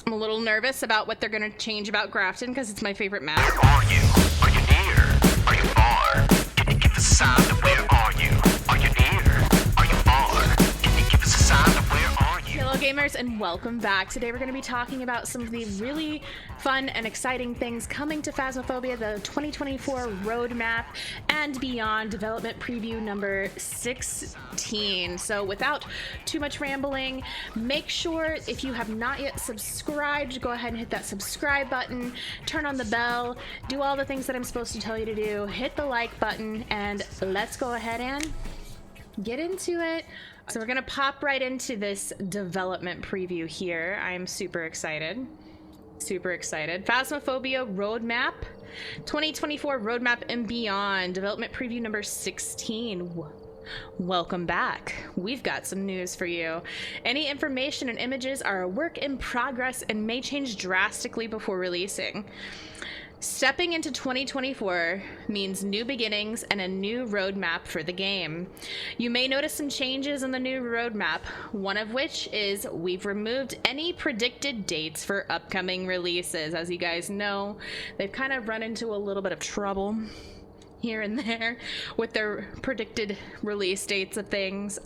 I'm a little nervous about what they're going to change about Grafton because it's my favorite map. Where are you? Are you near? Are you far? Can you give us a sign of where are you? Are you near? Are you far? Can you give us a sign of where are you? Hello gamers and welcome back. Today we're going to be talking about some of the really fun and exciting things coming to Phasmophobia, the 2024 roadmap and beyond, development preview number 16. So without too much rambling, make sure if you have not yet subscribed, go ahead and hit that subscribe button, turn on the bell, do all the things that I'm supposed to tell you to do, hit the like button, and let's go ahead and get into it. So we're gonna pop right into this development preview here. I'm super excited. Super excited. Phasmophobia roadmap, 2024 roadmap and beyond, development preview number 16. Welcome back. We've got some news for you. Any information and images are a work in progress and may change drastically before releasing. Stepping into 2024 means new beginnings and a new roadmap for the game. You may notice some changes in the new roadmap, one of which is we've removed any predicted dates for upcoming releases. As you guys know, they've kind of run into a little bit of trouble here and there with their predicted release dates of things.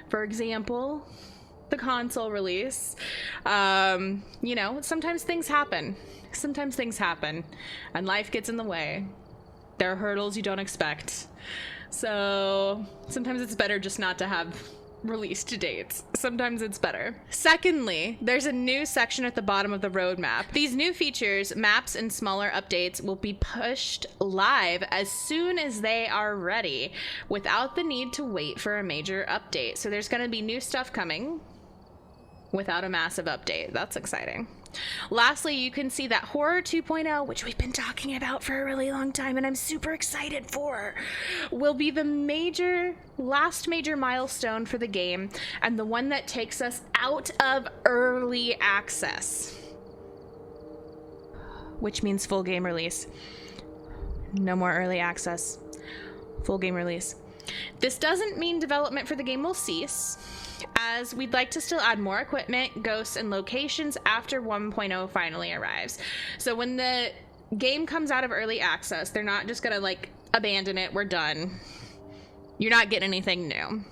For example, the console release. You know, sometimes things happen. Sometimes things happen and life gets in the way. There are hurdles you don't expect. So sometimes it's better just not to have release dates. Sometimes it's better. Secondly, there's a new section at the bottom of the roadmap. These new features, maps, and smaller updates will be pushed live as soon as they are ready without the need to wait for a major update. So there's going to be new stuff coming without a massive update. That's exciting. Lastly, you can see that Horror 2.0, which we've been talking about for a really long time and I'm super excited for, will be the last major milestone for the game and the one that takes us out of early access, which means full game release. No more early access. Full game release. This doesn't mean development for the game will cease, as we'd like to still add more equipment, ghosts, and locations after 1.0 finally arrives. So when the game comes out of early access, they're not just gonna like abandon it, we're done. You're not getting anything new.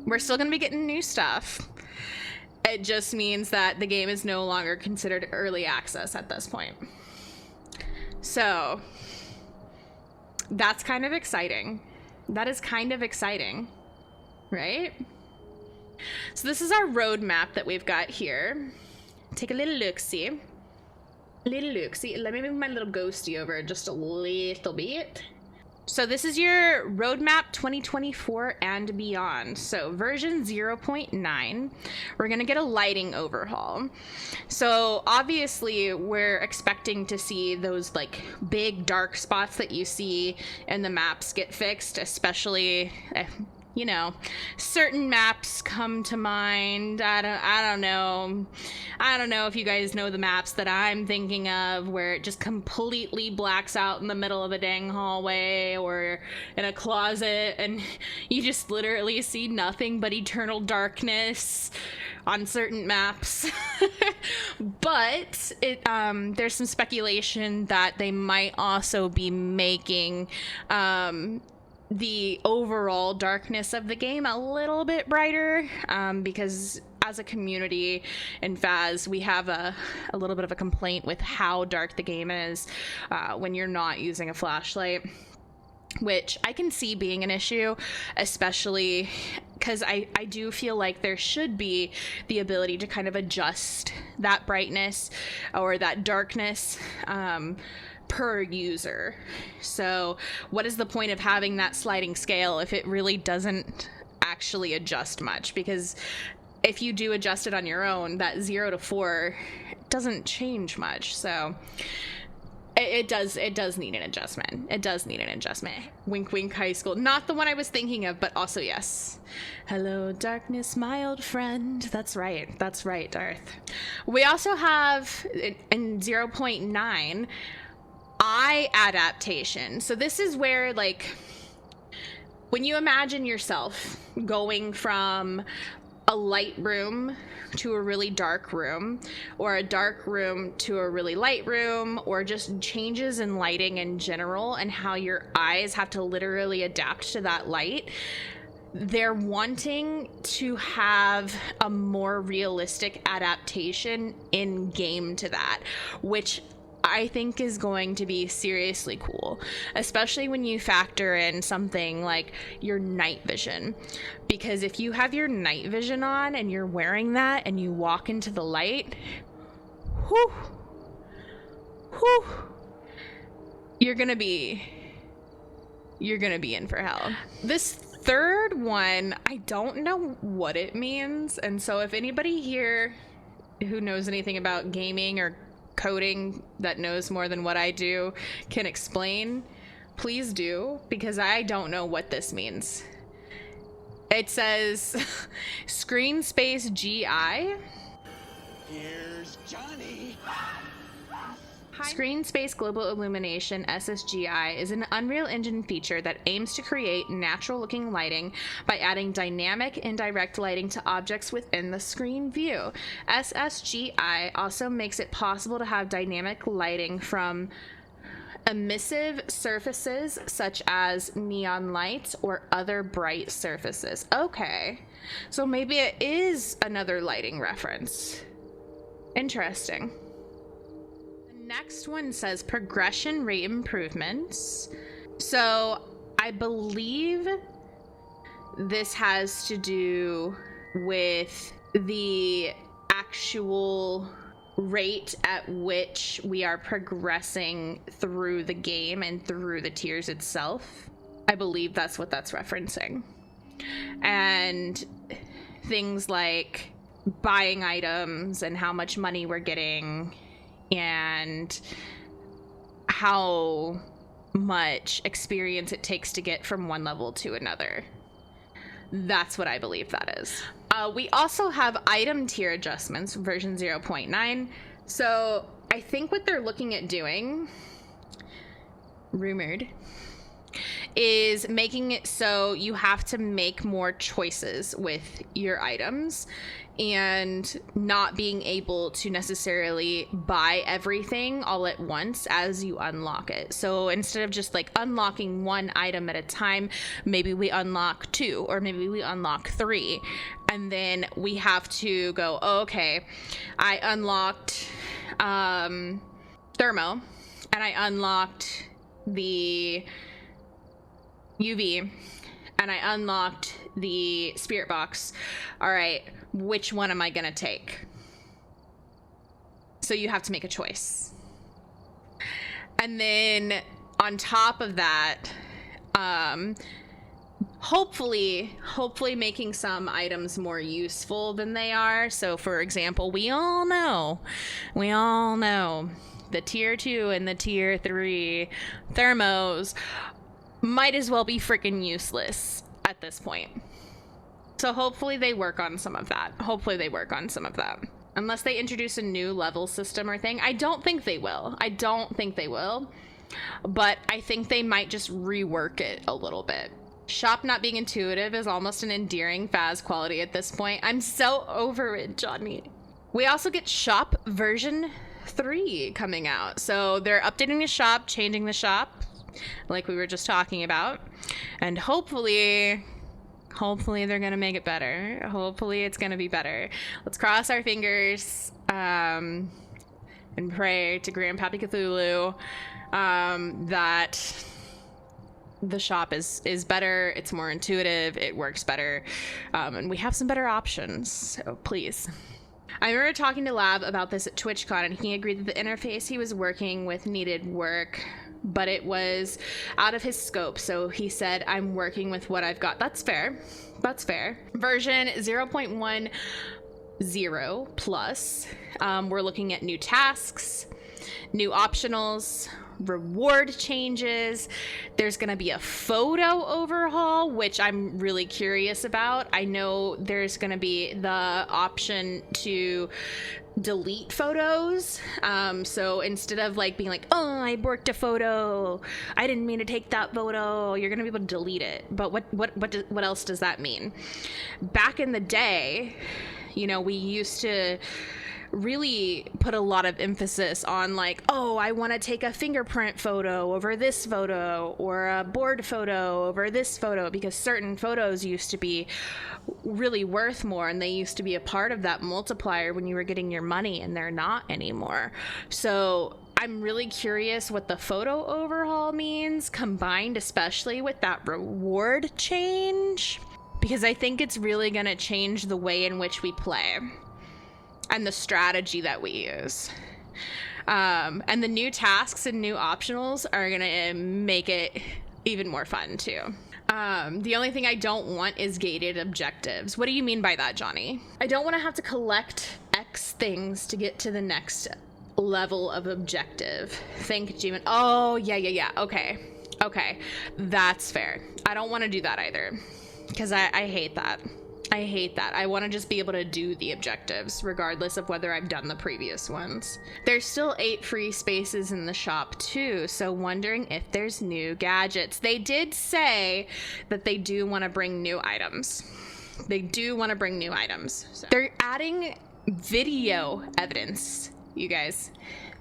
We're still gonna be getting new stuff. It just means that the game is no longer considered early access at this point. So that's kind of exciting. That is kind of exciting, right? So this is our roadmap that we've got here. Take a little look-see. Let me move my little ghosty over just a little bit. So this is your roadmap 2024 and beyond. So version 0.9, we're gonna get a lighting overhaul. So obviously we're expecting to see those like big dark spots that you see in the maps get fixed, especially you know, certain maps come to mind. I don't know if you guys know the maps that I'm thinking of, where it just completely blacks out in the middle of a dang hallway or in a closet and you just literally see nothing but eternal darkness on certain maps. But there's some speculation that they might also be making the overall darkness of the game a little bit brighter, because as a community in Phas, we have a little bit of a complaint with how dark the game is when you're not using a flashlight, which I can see being an issue, especially because I do feel like there should be the ability to kind of adjust that brightness or that darkness per user. So what is the point of having that sliding scale if it really doesn't actually adjust much? Because if you do adjust it on your own, that 0 to 4 doesn't change much. So it does need an adjustment. It does need an adjustment. Wink wink high school. Not the one I was thinking of, but also yes. Hello darkness, my old friend. That's right, Darth. We also have in 0.9 eye adaptation. So this is where, like, when you imagine yourself going from a light room to a really dark room, or a dark room to a really light room, or just changes in lighting in general and how your eyes have to literally adapt to that light. They're wanting to have a more realistic adaptation in game to that, which I think is going to be seriously cool, especially when you factor in something like your night vision. Because if you have your night vision on and you're wearing that and you walk into the light, whew, you're gonna be in for hell. This third one, I don't know what it means, and so if anybody here who knows anything about gaming or coding that knows more than what I do can explain, please do, because I don't know what this means. It says screen space GI. Here's Johnny. Screen Space Global Illumination SSGI is an Unreal Engine feature that aims to create natural-looking lighting by adding dynamic indirect lighting to objects within the screen view. SSGI also makes it possible to have dynamic lighting from emissive surfaces such as neon lights or other bright surfaces. Okay, so maybe it is another lighting reference. Interesting. Next one says progression rate improvements. So I believe this has to do with the actual rate at which we are progressing through the game and through the tiers itself. I believe that's what that's referencing. And things like buying items and how much money we're getting and how much experience it takes to get from one level to another. That's what I believe that is. We also have item tier adjustments, version 0.9. So I think what they're looking at doing, rumored, is making it so you have to make more choices with your items and not being able to necessarily buy everything all at once as you unlock it. So instead of just like unlocking one item at a time, maybe we unlock 2 or maybe we unlock 3, and then we have to go, oh, okay, I unlocked thermo and I unlocked the UV and I unlocked the spirit box. All right, which one am I gonna take? So you have to make a choice. And then on top of that, hopefully making some items more useful than they are. So for example, we all know the tier 2 and the tier 3 thermos might as well be freaking useless at this point. So hopefully they work on some of that. Unless they introduce a new level system or thing. I don't think they will. But I think they might just rework it a little bit. Shop not being intuitive is almost an endearing Phas quality at this point. I'm so over it, Johnny. We also get shop version 3 coming out. So they're updating the shop, changing the shop, like we were just talking about, and hopefully they're gonna make it better. Hopefully it's gonna be better. Let's cross our fingers and pray to Grandpappy Cthulhu that the shop is better, it's more intuitive, it works better, and we have some better options. So please. I remember talking to Lab about this at TwitchCon, and he agreed that the interface he was working with needed work, but it was out of his scope. So he said, I'm working with what I've got. That's fair. Version 0.10 plus. We're looking at new tasks, new optionals, reward changes. There's going to be a photo overhaul, which I'm really curious about. I know there's going to be the option to delete photos. So instead of like being like, oh, I borked a photo, I didn't mean to take that photo, you're gonna be able to delete it. But what else does that mean? Back in the day, you know, we used to really put a lot of emphasis on like, oh, I want to take a fingerprint photo over this photo, or a board photo over this photo, because certain photos used to be really worth more, and they used to be a part of that multiplier when you were getting your money, and they're not anymore. So I'm really curious what the photo overhaul means, combined especially with that reward change, because I think it's really going to change the way in which we play and the strategy that we use. And the new tasks and new optionals are going to make it even more fun too. The only thing I don't want is gated objectives. What do you mean by that, Johnny? I don't want to have to collect X things to get to the next level of objective. Think, Jimin. Oh, yeah. Okay. That's fair. I don't want to do that either, because I hate that. I want to just be able to do the objectives regardless of whether I've done the previous ones. There's still 8 free spaces in the shop too, so wondering if there's new gadgets. They did say that they do want to bring new items. So they're adding video evidence, you guys.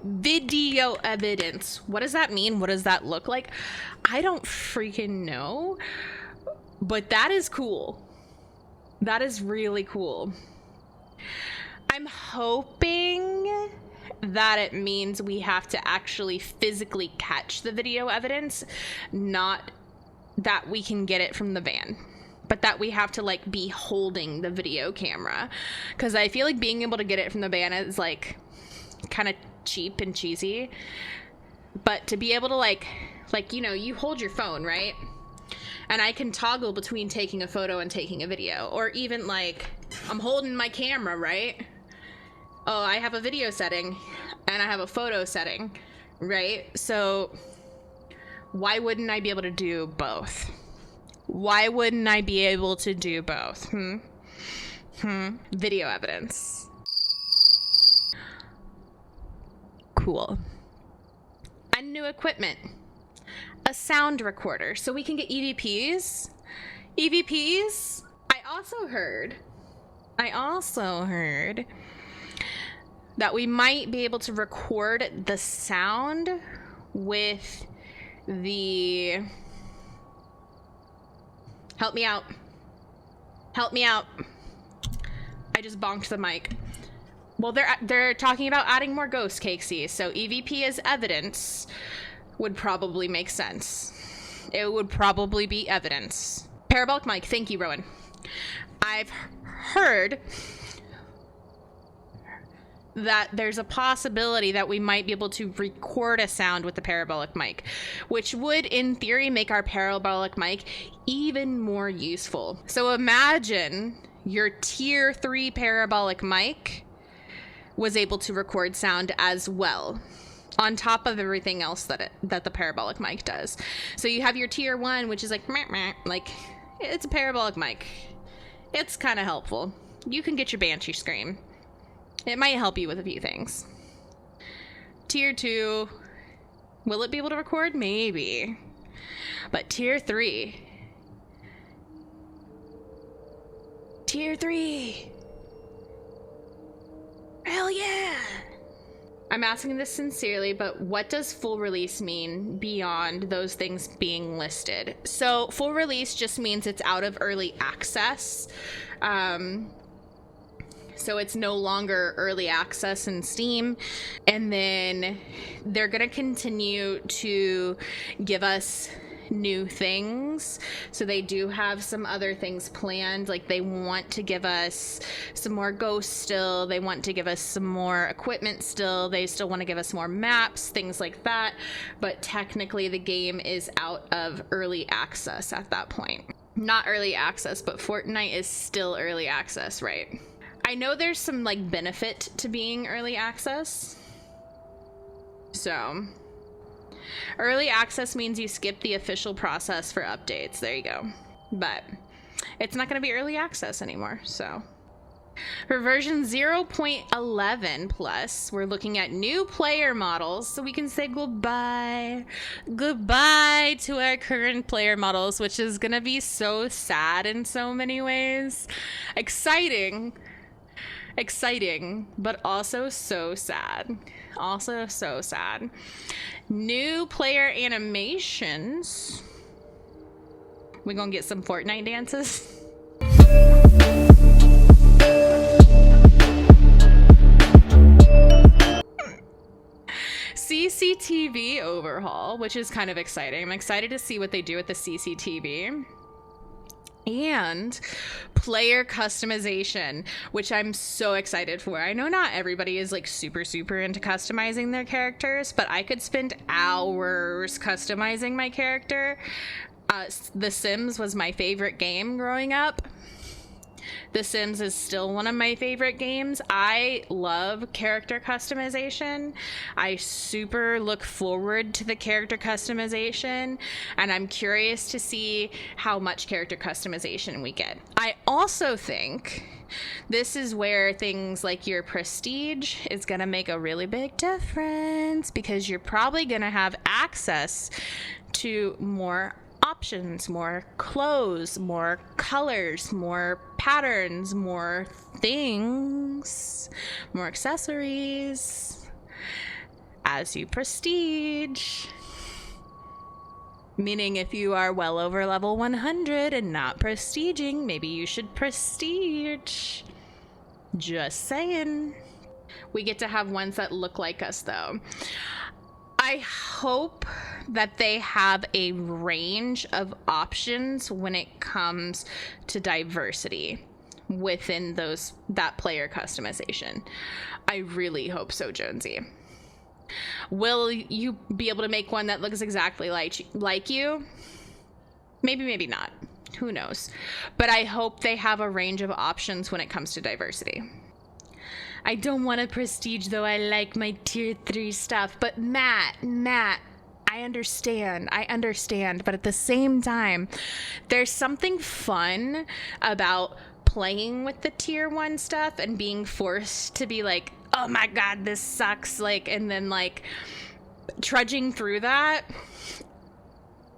Video evidence. What does that mean? What does that look like? I don't freaking know, but that is cool. That is really cool. I'm hoping that it means we have to actually physically catch the video evidence, not that we can get it from the van, but that we have to like be holding the video camera. Because I feel like being able to get it from the van is like kind of cheap and cheesy. But to be able to like, you know, you hold your phone, right? And I can toggle between taking a photo and taking a video. Or even like, I'm holding my camera, right? Oh, I have a video setting and I have a photo setting, right? So why wouldn't I be able to do both? Video evidence. Cool. And new equipment. A sound recorder, so we can get EVPs. I also heard that we might be able to record the sound with the... Help me out. I just bonked the mic. Well, they're talking about adding more ghost cakesies, so EVP as evidence would probably make sense. It would probably be evidence. Parabolic mic, thank you, Rowan. I've heard that there's a possibility that we might be able to record a sound with the parabolic mic, which would, in theory, make our parabolic mic even more useful. So imagine your tier 3 parabolic mic was able to record sound as well, on top of everything else that the parabolic mic does. So you have your tier 1, which is like, meh, meh, like, it's a parabolic mic. It's kind of helpful. You can get your Banshee scream. It might help you with a few things. Tier 2, will it be able to record? Maybe. But tier 3. Hell yeah! I'm asking this sincerely, but what does full release mean beyond those things being listed? So full release just means it's out of early access. So it's no longer early access in Steam. And then they're going to continue to give us new things. So they do have some other things planned. Like they want to give us some more ghosts still. They want to give us some more equipment still. They still want to give us more maps, things like that. But technically the game is out of early access at that point. Not early access, but Fortnite is still early access, right? I know there's some like benefit to being early access. So Early access means you skip the official process for updates. There you go. But it's not going to be early access anymore, so. For version 0.11 plus, we're looking at new player models, so we can say goodbye. Goodbye to our current player models, which is going to be so sad in so many ways. Exciting, but also so sad. Also so sad. New player animations. We gonna get some Fortnite dances. CCTV overhaul, which is kind of exciting. I'm excited to see what they do with the CCTV. And player customization, which I'm so excited for. I know not everybody is like super into customizing their characters, but I could spend hours customizing my character. The Sims was my favorite game growing up. The Sims is still one of my favorite games. I love character customization. I super look forward to the character customization, and I'm curious to see how much character customization we get. I also think this is where things like your prestige is going to make a really big difference, because you're probably going to have access to more options, more clothes, more colors, more patterns, more things, more accessories as you prestige. Meaning if you are well over level 100 and not prestiging, maybe you should prestige. Just saying. We get to have ones that look like us though. I hope that they have a range of options when it comes to diversity within that player customization. I really hope so, Jonesy. Will you be able to make one that looks exactly like you? Maybe not. Who knows? But I hope they have a range of options when it comes to diversity. I don't want to prestige though. I like my tier 3 stuff. But Matt, I understand, but at the same time, there's something fun about playing with the tier 1 stuff and being forced to be like, oh my god, this sucks, like, and then like trudging through that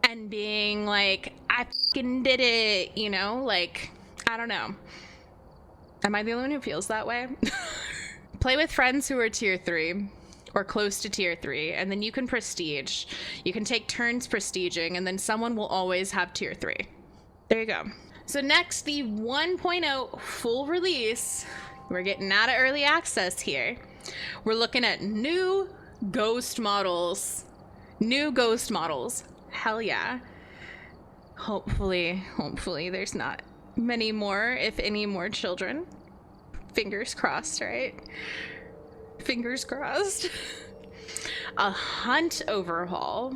and being like, I fucking did it, you know, like, I don't know. Am I the only one who feels that way? Play with friends who are tier 3 or close to tier 3, and then you can prestige. You can take turns prestiging, and then someone will always have tier 3. There you go. So next, the 1.0 full release. We're getting out of early access here. We're looking at new ghost models. New ghost models. Hell yeah. Hopefully there's not many more, if any more children. Fingers crossed, right? Fingers crossed. A hunt overhaul,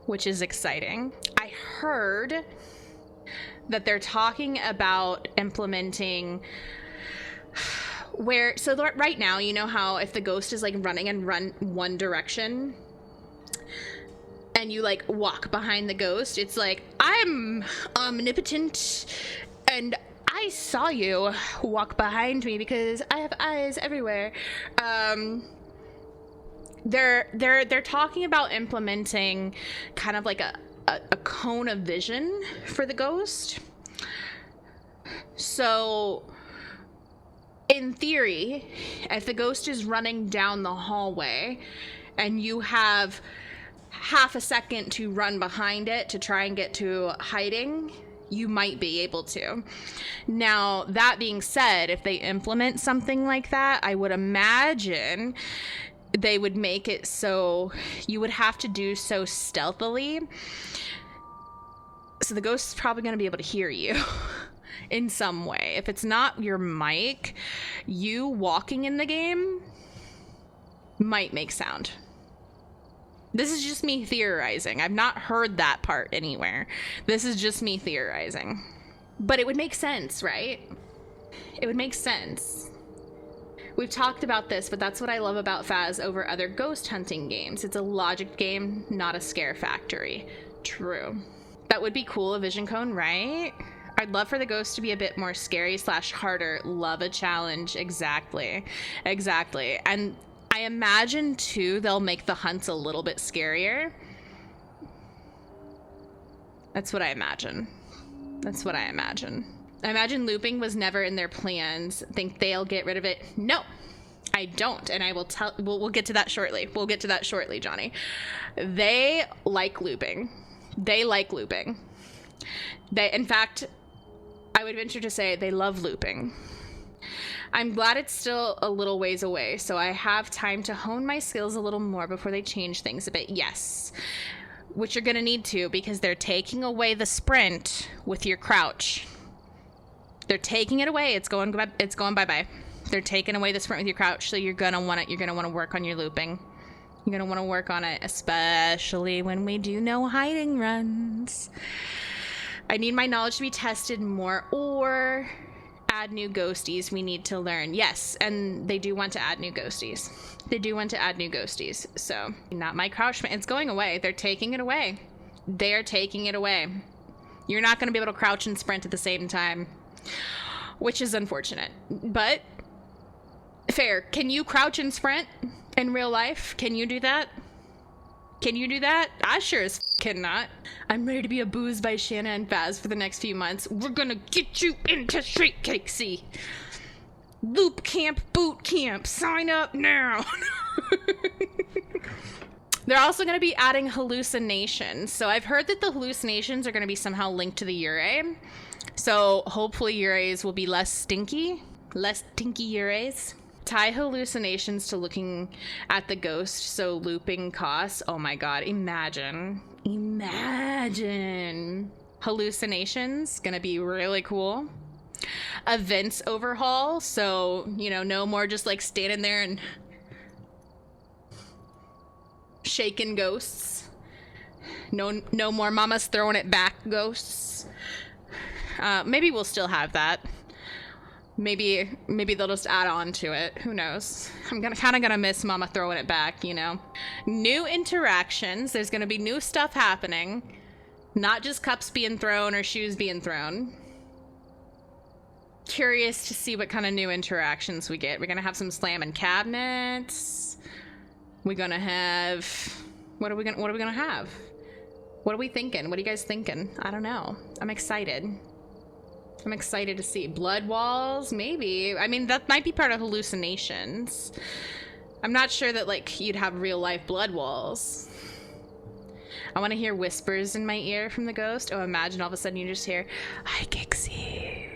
which is exciting. I heard that they're talking about implementing right now, you know how if the ghost is like running and run one direction and you like walk behind the ghost, it's like, I'm omnipotent and I saw you walk behind me because I have eyes everywhere. They're talking about implementing kind of like a cone of vision for the ghost. So in theory, if the ghost is running down the hallway and you have half a second to run behind it to try and get to hiding, you might be able to. Now, that being said, if they implement something like that, I would imagine they would make it so you would have to do so stealthily. So the ghost is probably going to be able to hear you in some way. If it's not your mic, you walking in the game might make sound. This is just me theorizing. I've not heard that part anywhere. This is just me theorizing. But it would make sense, right? It would make sense. We've talked about this, but that's what I love about Phas over other ghost hunting games. It's a logic game, not a scare factory. True. That would be cool, a vision cone, right? I'd love for the ghost to be a bit more scary / harder. Love a challenge. Exactly. And I imagine, too, they'll make the hunts a little bit scarier. That's what I imagine. I imagine looping was never in their plans. Think they'll get rid of it? No, I don't. And I will tell, we'll get to that shortly. Johnny. They like looping. In fact, I would venture to say they love looping. I'm glad it's still a little ways away, so I have time to hone my skills a little more before they change things a bit. Yes, which you're gonna need to, because they're taking away the sprint with your crouch. They're taking it away. It's going bye-bye. They're taking away the sprint with your crouch, so you're gonna want to work on your looping. You're gonna want to work on it, especially when we do no hiding runs. I need my knowledge to be tested more, or add new ghosties we need to learn. Yes, and they do want to add new ghosties. So, not my crouch. It's going away. They're taking it away. You're not going to be able to crouch and sprint at the same time, which is unfortunate. But, fair. Can you crouch and sprint in real life? Can you do that? I sure as cannot. I'm ready to be abused by Shana and Phas for the next few months. We're gonna get you into Straight Cakesy. Loop camp, boot camp. Sign up now. They're also going to be adding hallucinations. So I've heard that the hallucinations are going to be somehow linked to the Urei. So hopefully Ureis will be less stinky Ureis. Tie hallucinations to looking at the ghost, so looping costs. Oh my god, imagine. Hallucinations, gonna be really cool. Events overhaul, so, no more just like standing there and shaking ghosts. No more mama's throwing it back ghosts. Maybe we'll still have that. Maybe they'll just add on to it. Who knows? I'm kind of gonna miss Mama throwing it back, New interactions. There's gonna be new stuff happening. Not just cups being thrown or shoes being thrown. Curious to see what kind of new interactions we get. We're gonna have some slamming cabinets. We're gonna have... What are we gonna have? What are we thinking? What are you guys thinking? I don't know. I'm excited to see. Blood walls, maybe. I mean, that might be part of hallucinations. I'm not sure that, you'd have real-life blood walls. I want to hear whispers in my ear from the ghost. Oh, imagine all of a sudden you just hear, "Hi, Cakesy.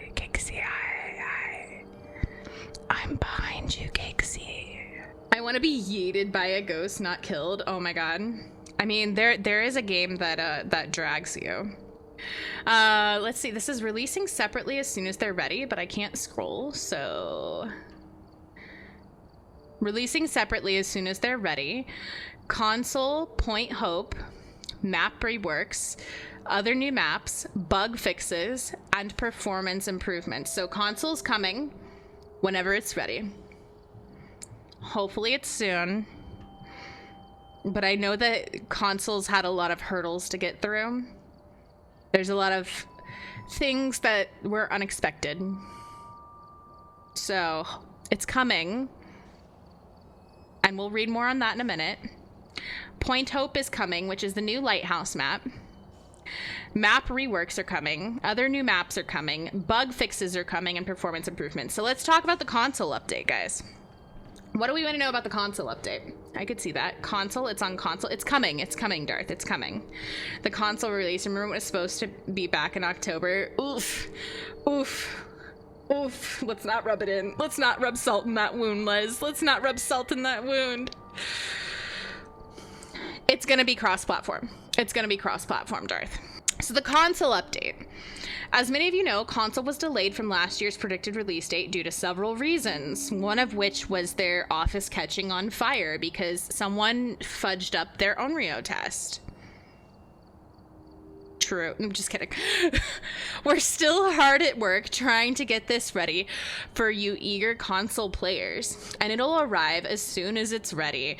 I'm behind you, Cakesy." I want to be yeeted by a ghost, not killed. Oh my god. I mean, there is a game that drags you. Let's see. This is releasing separately as soon as they're ready, but I can't scroll, so... Releasing separately as soon as they're ready. Console, Point Hope, Map Reworks, other new maps, bug fixes, and performance improvements. So console's coming whenever it's ready. Hopefully it's soon. But I know that consoles had a lot of hurdles to get through. There's a lot of things that were unexpected. So, it's coming. And we'll read more on that in a minute. Point Hope is coming, which is the new Lighthouse map. Map reworks are coming. Other new maps are coming. Bug fixes are coming, and performance improvements. So let's talk about the console update, guys. What do we want to know about the console update? I could see that. Console, it's on console. It's coming, Darth. It's coming. The console release, remember it was supposed to be back in October? Oof. Let's not rub it in. Let's not rub salt in that wound, Les. Let's not rub salt in that wound. It's gonna be cross-platform. Darth. So the console update. As many of you know, console was delayed from last year's predicted release date due to several reasons, one of which was their office catching on fire because someone fudged up their Onryo test. true. I'm just kidding. We're still hard at work trying to get this ready for you eager console players, and it'll arrive as soon as it's ready.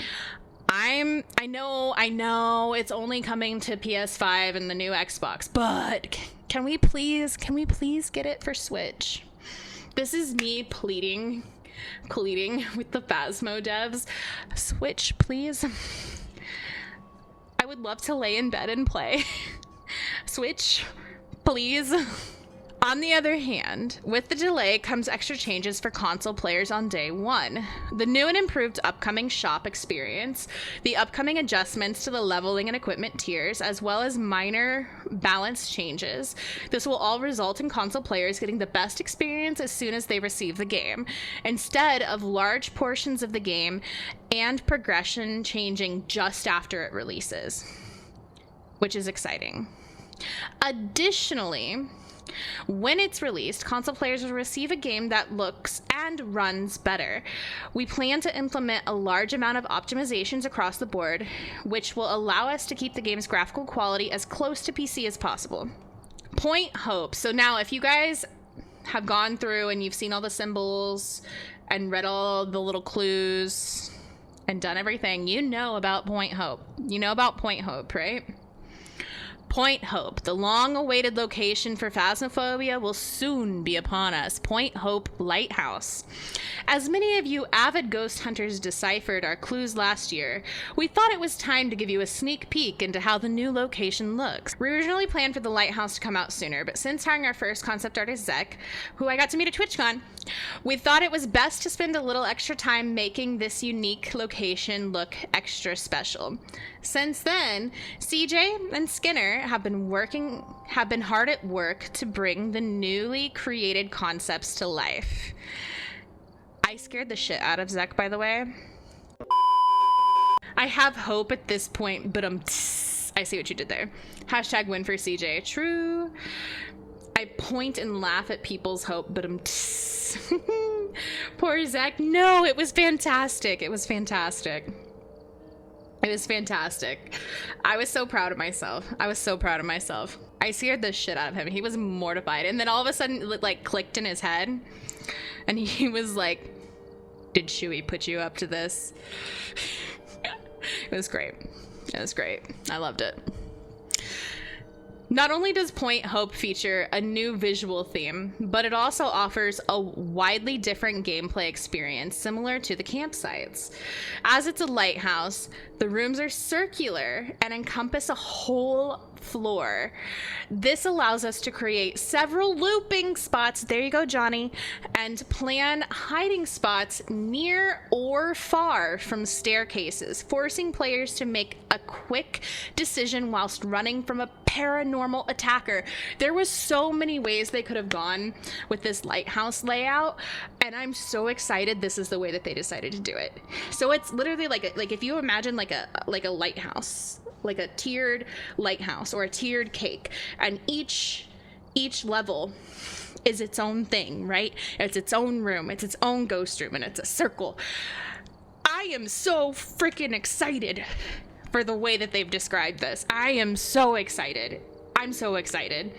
I know it's only coming to PS5 and the new Xbox, but can we please get it for Switch? This is me pleading with the Phasmo devs. Switch, please. I would love to lay in bed and play. Switch, please. On the other hand, with the delay comes extra changes for console players on day one. The new and improved upcoming shop experience, the upcoming adjustments to the leveling and equipment tiers, as well as minor balance changes. This will all result in console players getting the best experience as soon as they receive the game, instead of large portions of the game and progression changing just after it releases, which is exciting. Additionally, when it's released, console players will receive a game that looks and runs better. We plan to implement a large amount of optimizations across the board, which will allow us to keep the game's graphical quality as close to PC as possible. Point Hope. So now, if you guys have gone through and you've seen all the symbols and read all the little clues and done everything, you know about Point Hope. You know about Point Hope, right? Point Hope, the long-awaited location for Phasmophobia, will soon be upon us. Point Hope Lighthouse. As many of you avid ghost hunters deciphered our clues last year, we thought it was time to give you a sneak peek into how the new location looks. We originally planned for the Lighthouse to come out sooner, but since hiring our first concept artist, Zek, who I got to meet at TwitchCon, we thought it was best to spend a little extra time making this unique location look extra special. Since then, CJ and Skinner have been hard at work to bring the newly created concepts to life. I scared the shit out of Zek, by the way. I have hope at this point, but I see what you did there. Hashtag win for CJ. True. I point and laugh at people's hope, but poor Zek. No, it was fantastic. It was fantastic. It was fantastic. I was so proud of myself. I scared the shit out of him. He was mortified. And then all of a sudden, it like clicked in his head. And he was like, did Shuey put you up to this? It was great. It was great. I loved it. Not only does Point Hope feature a new visual theme, but it also offers a widely different gameplay experience similar to the campsites. As it's a lighthouse, the rooms are circular and encompass a whole floor. This allows us to create several looping spots, there you go Johnny, and plan hiding spots near or far from staircases, forcing players to make a quick decision whilst running from a paranormal attacker. There was so many ways they could have gone with this lighthouse layout, and I'm so excited this is the way that they decided to do it. So it's literally like if you imagine like a lighthouse, like a tiered lighthouse or a tiered cake, and each level is its own thing, right? It's its own room, it's its own ghost room, and it's a circle. I am so freaking excited for the way that they've described this. I am so excited. I'm so excited.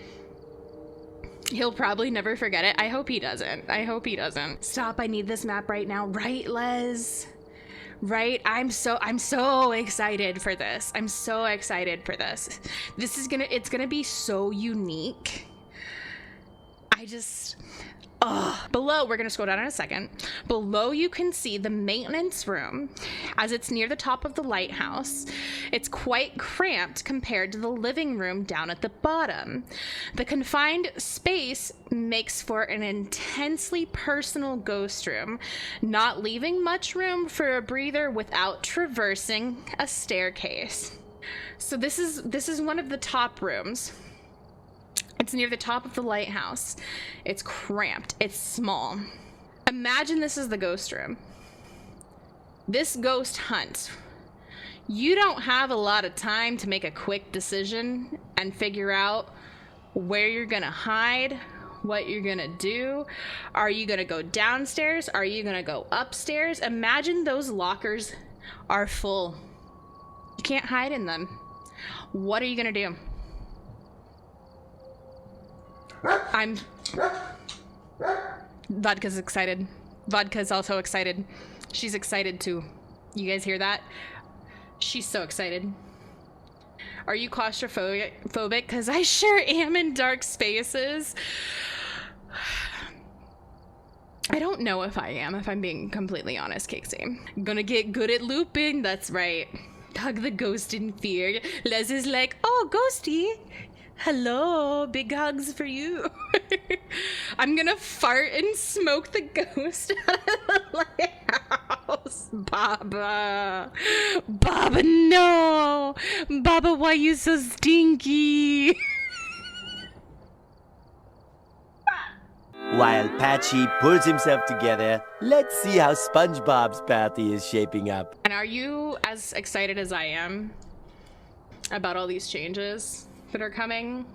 He'll probably never forget it. I hope he doesn't. Stop, I need this map right now. Right, Les? Right? I'm so excited for this. It's gonna be so unique. Below, we're gonna scroll down in a second. Below you can see the maintenance room. As it's near the top of the lighthouse, it's quite cramped compared to the living room down at the bottom. The confined space makes for an intensely personal ghost room, not leaving much room for a breather without traversing a staircase. So this is one of the top rooms. It's near the top of the lighthouse. It's cramped. It's small. Imagine this is the ghost room. This ghost hunt. You don't have a lot of time to make a quick decision and figure out where you're gonna hide, what you're gonna do. Are you gonna go downstairs? Are you gonna go upstairs? Imagine those lockers are full. You can't hide in them. What are you gonna do? Vodka's excited. Vodka's also excited. She's excited too. You guys hear that? She's so excited. Are you claustrophobic? Because I sure am in dark spaces. I don't know if I am, if I'm being completely honest, Casey. I'm gonna get good at looping, that's right. Hug the ghost in fear. Les is like, oh, ghosty. Hello, big hugs for you. I'm gonna fart and smoke the ghost out of the lighthouse. Baba. Baba, no. Baba, why you so stinky? While Patchy pulls himself together, let's see how SpongeBob's party is shaping up. And are you as excited as I am about all these changes that are coming?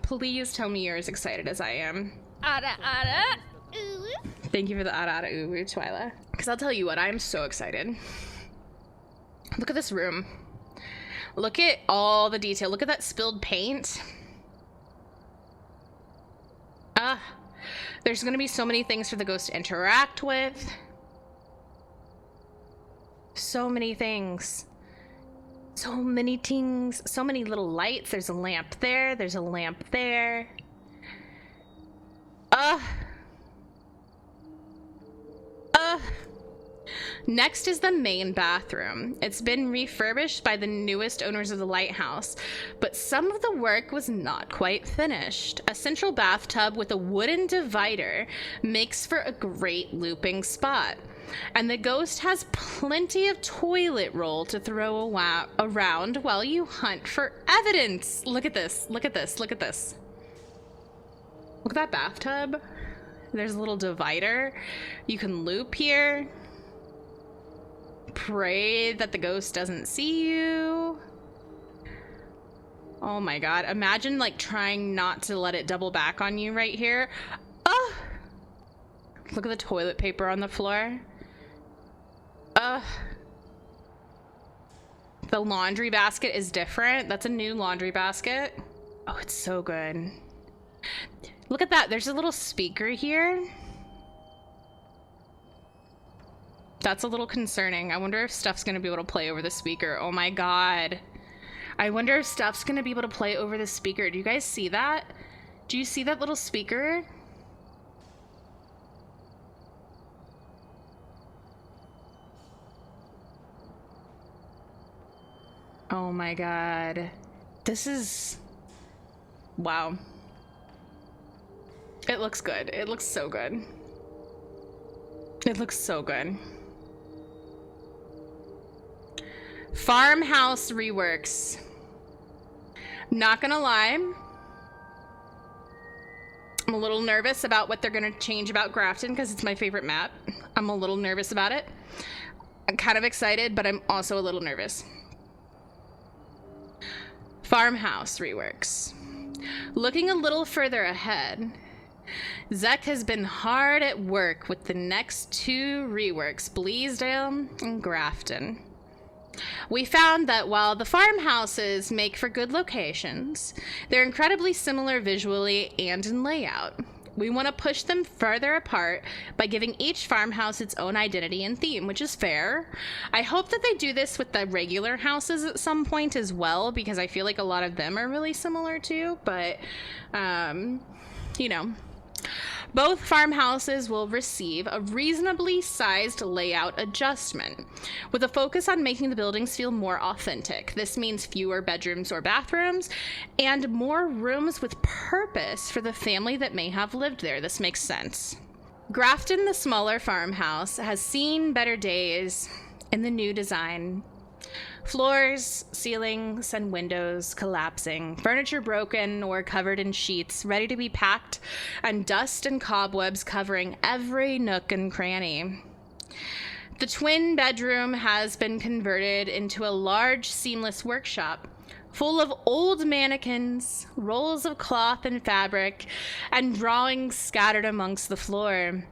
Please tell me you're as excited as I am. Thank you for the ada uwu, Twyla. Because I'll tell you what, I'm so excited. Look at this room. Look at all the detail. Look at that spilled paint. There's going to be so many things for the ghost to interact with. So many things. So many things. So many little lights. There's a lamp there. There's a lamp there. Next is the main bathroom. It's been refurbished by the newest owners of the Lighthouse, but some of the work was not quite finished. A central bathtub with a wooden divider makes for a great looping spot. And the ghost has plenty of toilet roll to throw around while you hunt for evidence. Look at this. Look at this. Look at this. Look at that bathtub. There's a little divider. You can loop here. Pray that the ghost doesn't see you. Oh my god. Imagine like trying not to let it double back on you right here. Oh! Look at the toilet paper on the floor. The laundry basket is different. That's a new laundry basket. Oh, it's so good. Look at that. There's a little speaker here. That's a little concerning. I wonder if stuff's gonna be able to play over the speaker. Oh my god. I wonder if stuff's gonna be able to play over the speaker. Do you guys see that? Do you see that little speaker? Oh my god. This is... wow. It looks good. It looks so good. It looks so good. Farmhouse Reworks. Not gonna lie, I'm a little nervous about what they're gonna change about Grafton because it's my favorite map. I'm a little nervous about it. I'm kind of excited, but I'm also a little nervous. Farmhouse Reworks. Looking a little further ahead, Zek has been hard at work with the next two reworks, Bleasdale and Grafton. We found that while the farmhouses make for good locations, they're incredibly similar visually and in layout. We want to push them further apart by giving each farmhouse its own identity and theme, which is fair. I hope that they do this with the regular houses at some point as well, because I feel like a lot of them are really similar too, but, you know. Both farmhouses will receive a reasonably sized layout adjustment, with a focus on making the buildings feel more authentic. This means fewer bedrooms or bathrooms, and more rooms with purpose for the family that may have lived there. This makes sense. Grafton, the smaller farmhouse, has seen better days in the new design. Floors, ceilings, and windows collapsing, furniture broken or covered in sheets, ready to be packed, and dust and cobwebs covering every nook and cranny. The twin bedroom has been converted into a large, seamless workshop, full of old mannequins, rolls of cloth and fabric, and drawings scattered amongst the floor.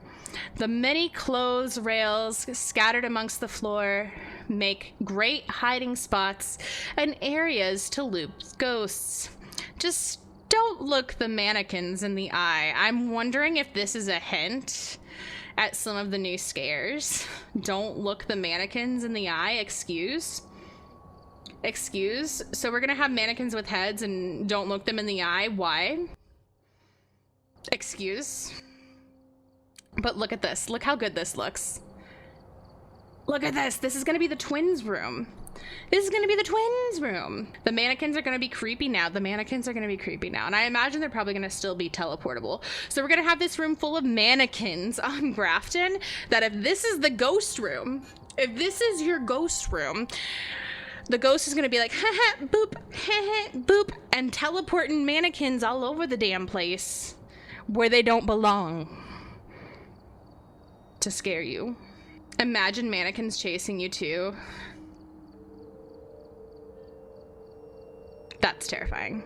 The many clothes rails scattered amongst the floor make great hiding spots and areas to loop ghosts. Just Don't look the mannequins in the eye. I'm wondering if this is a hint at some of the new scares. Don't look the mannequins in the eye. Excuse. So we're gonna have mannequins with heads and don't look them in the eye. Why? Excuse. But look at this. Look how good this looks. Look at this. This is gonna be the twins' room. This is gonna be the twins' room. The mannequins are gonna be creepy now. And I imagine they're probably gonna still be teleportable. So we're gonna have this room full of mannequins on Grafton, that if this is the ghost room, if this is your ghost room, the ghost is gonna be like, haha, boop, haha, boop, and teleporting mannequins all over the damn place where they don't belong to scare you. Imagine mannequins chasing you too. That's terrifying.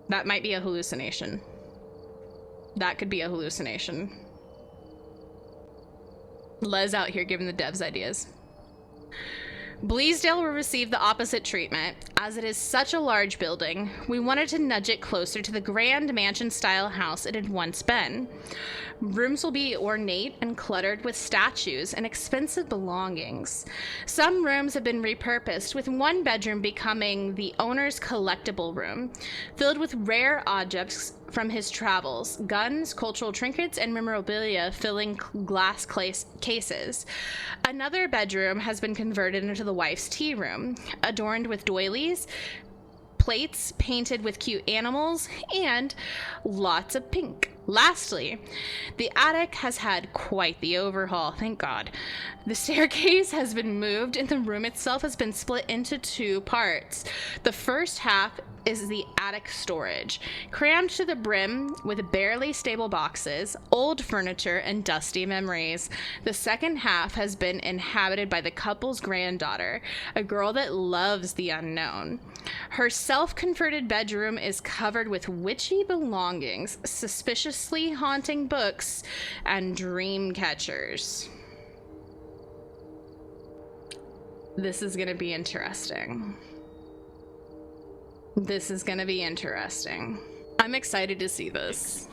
That might be a hallucination. That could be a hallucination. Les out here giving the devs ideas. Bleasdale will receive the opposite treatment. As it is such a large building, we wanted to nudge it closer to the grand mansion-style house it had once been. Rooms will be ornate and cluttered with statues and expensive belongings. Some rooms have been repurposed, with one bedroom becoming the owner's collectible room, filled with rare objects from his travels, guns, cultural trinkets, and memorabilia filling glass cases. Another bedroom has been converted into the wife's tea room, adorned with doilies, plates painted with cute animals, and lots of pink. Lastly, the attic has had quite the overhaul, thank God. The staircase has been moved and the room itself has been split into two parts. The first half is the attic storage, crammed to the brim with barely stable boxes, old furniture, and dusty memories. The second half has been inhabited by the couple's granddaughter, a girl that loves the unknown. Her self-converted bedroom is covered with witchy belongings, suspiciously haunting books, and dream catchers. This is gonna be interesting. This is gonna be interesting. I'm excited to see this.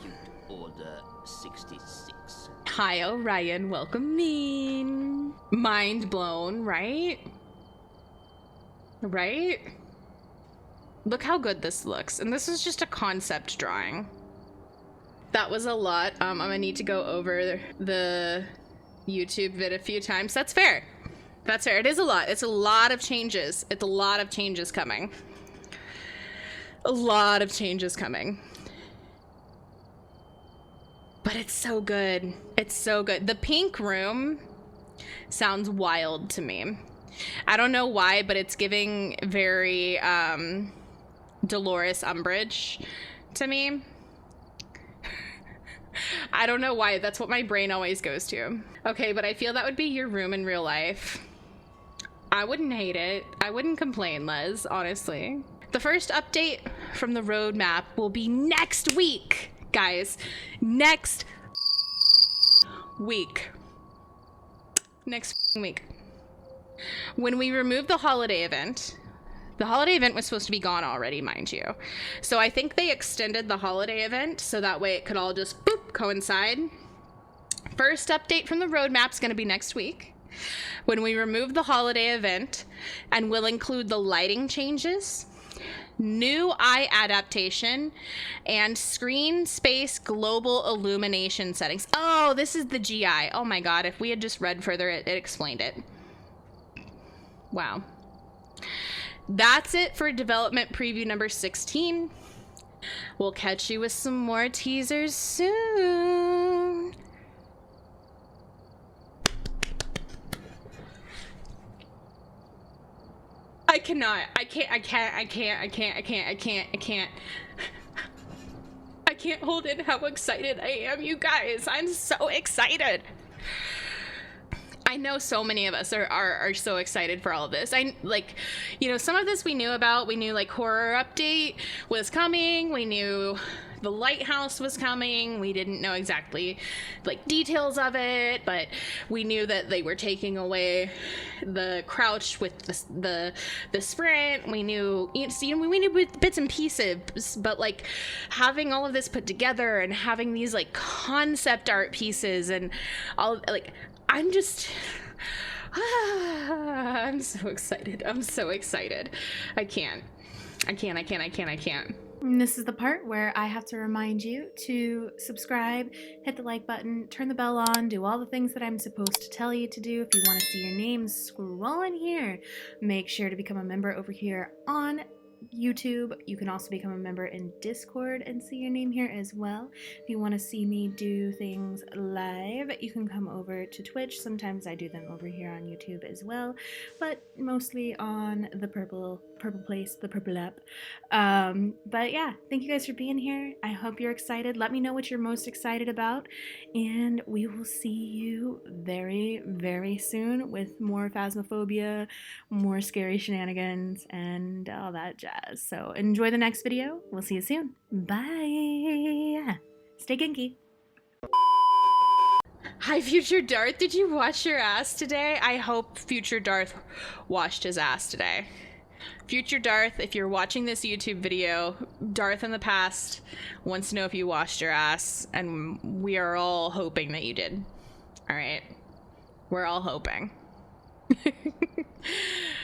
Order 66. Hi, Orion. Welcome in. Mind blown, right? Right? Look how good this looks. And this is just a concept drawing. That was a lot. I'm gonna need to go over the YouTube vid a few times. That's fair. That's fair. It is a lot. It's a lot of changes. It's a lot of changes coming. A lot of changes coming. But it's so good. It's so good. The pink room sounds wild to me. I don't know why, but it's giving very Dolores Umbridge to me. I don't know why. That's what my brain always goes to. Okay, but I feel that would be your room in real life. I wouldn't hate it. I wouldn't complain, Les, honestly. The first update from the roadmap will be next week, guys. Next week. Next week. When we remove the holiday event, the holiday event was supposed to be gone already, mind you. So I think they extended the holiday event so that way it could all just boop, coincide. First update from the roadmap is going to be next week, when we remove the holiday event, and will include the lighting changes, new eye adaptation, and screen space global illumination settings. Oh, this is the GI. Oh my god, if we had just read further, it explained it. Wow. That's it for development preview number 16. We'll catch you with some more teasers soon. I can't hold in how excited I am, you guys. I'm so excited. I know so many of us are so excited for all of this. Some of this we knew about. We knew like horror update was coming. We knew the Lighthouse was coming. We didn't know exactly like details of it, but we knew that they were taking away the crouch with the sprint. We knew, we knew with bits and pieces, but like having all of this put together and having these like concept art pieces and all, like, I'm just I'm so excited. I'm so excited. I can't. And this is the part where I have to remind you to subscribe, hit the like button, turn the bell on, do all the things that I'm supposed to tell you to do. If you want to see your name scroll in here, make sure to become a member over here on YouTube. You can also become a member in Discord and see your name here as well. If you want to see me do things live, you can come over to Twitch. Sometimes I do them over here on YouTube as well, but mostly on the purple place, the purple app. But yeah, thank you guys for being here. I hope you're excited. Let me know what you're most excited about, and we will see you very, very soon with more Phasmophobia, more scary shenanigans, and all that jazz. So enjoy the next video. We'll see you soon. Bye. Stay kinky. Hi, Future Darth. Did you wash your ass today? I hope Future Darth washed his ass today. Future Darth, if you're watching this YouTube video, Darth in the past wants to know if you washed your ass, and we are all hoping that you did. All right? We're all hoping.